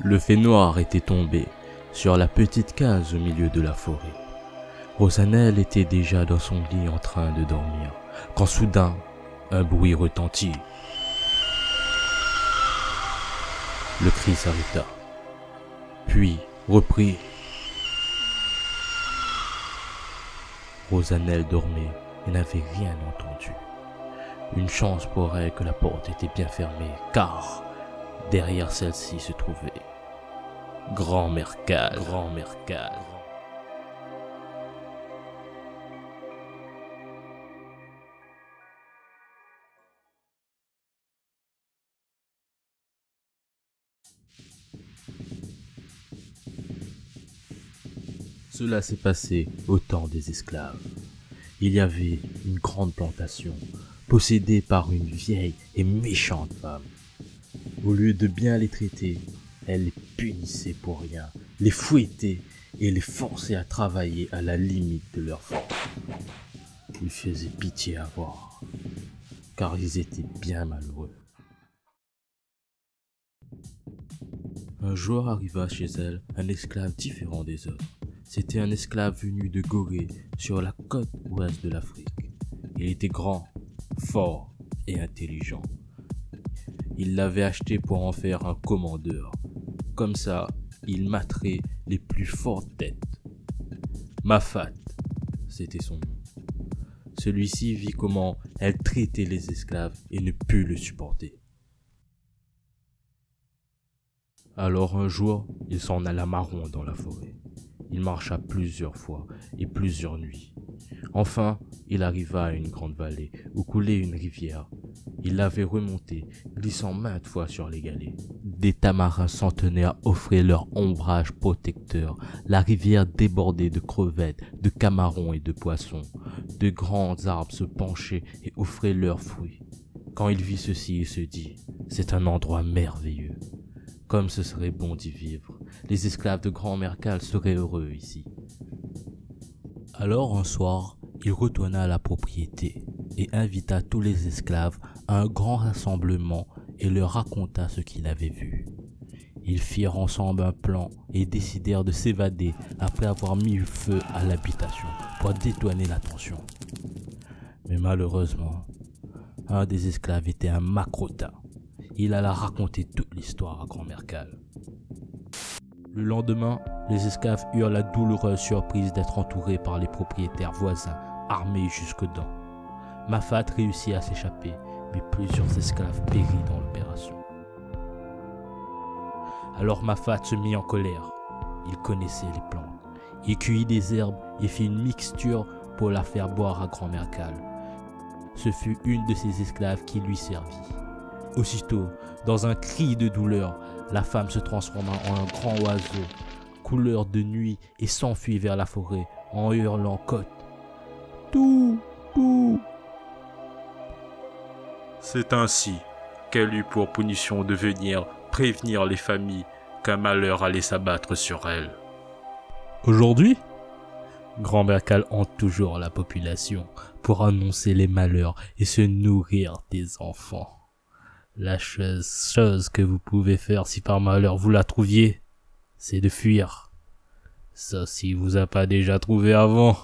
Le fait noir était tombé sur la petite case au milieu de la forêt. Rosanel était déjà dans son lit en train de dormir, quand soudain, un bruit retentit. Le cri s'arrêta, puis reprit. Rosanel dormait et n'avait rien entendu. Une chance pour elle que la porte était bien fermée, car derrière celle-ci se trouvait Grand-mère Cal. Cela s'est passé au temps des esclaves. Il y avait une grande plantation, possédée par une vieille et méchante femme. Au lieu de bien les traiter, elle les punissait pour rien, les fouettait et les forçait à travailler à la limite de leur force. Ils faisaient pitié à voir, car ils étaient bien malheureux. Un jour arriva chez elle un esclave différent des autres. C'était un esclave venu de Gorée, sur la côte ouest de l'Afrique. Il était grand, fort et intelligent. Il l'avait acheté pour en faire un commandeur. Comme ça, il materait les plus fortes têtes. Mafat, c'était son nom. Celui-ci vit comment elle traitait les esclaves et ne put le supporter. Alors un jour, il s'en alla marron dans la forêt. Il marcha plusieurs fois et plusieurs nuits. Enfin, il arriva à une grande vallée où coulait une rivière. Il l'avait remontée, glissant maintes fois sur les galets. Des tamarins centenaires offraient leur ombrage protecteur. La rivière débordait de crevettes, de camarons et de poissons. De grands arbres se penchaient et offraient leurs fruits. Quand il vit ceci, il se dit « C'est un endroit merveilleux. Comme ce serait bon d'y vivre. Les esclaves de Grand-mère Cal seraient heureux ici. » Alors un soir, il retourna à la propriété et invita tous les esclaves à un grand rassemblement et leur raconta ce qu'il avait vu. Ils firent ensemble un plan et décidèrent de s'évader après avoir mis le feu à l'habitation pour détourner l'attention. Mais malheureusement, un des esclaves était un macrotin. Il alla raconter toute l'histoire à Grand-mère Cal. Le lendemain, les esclaves eurent la douloureuse surprise d'être entourés par les propriétaires voisins, armés jusqu'aux dents. Mafat réussit à s'échapper, mais plusieurs esclaves périrent dans l'opération. Alors Mafat se mit en colère. Il connaissait les plantes. Il cueillit des herbes et fit une mixture pour la faire boire à Grand-mère Cal. Ce fut une de ses esclaves qui lui servit. Aussitôt, dans un cri de douleur, la femme se transforma en un grand oiseau, couleur de nuit, et s'enfuit vers la forêt en hurlant côte. Tout. C'est ainsi qu'elle eut pour punition de venir prévenir les familles qu'un malheur allait s'abattre sur elles. Aujourd'hui, Grand-mère Cal hante toujours la population pour annoncer les malheurs et se nourrir des enfants. La chose que vous pouvez faire si par malheur vous la trouviez, c'est de fuir. Sauf s'il vous a pas déjà trouvé avant.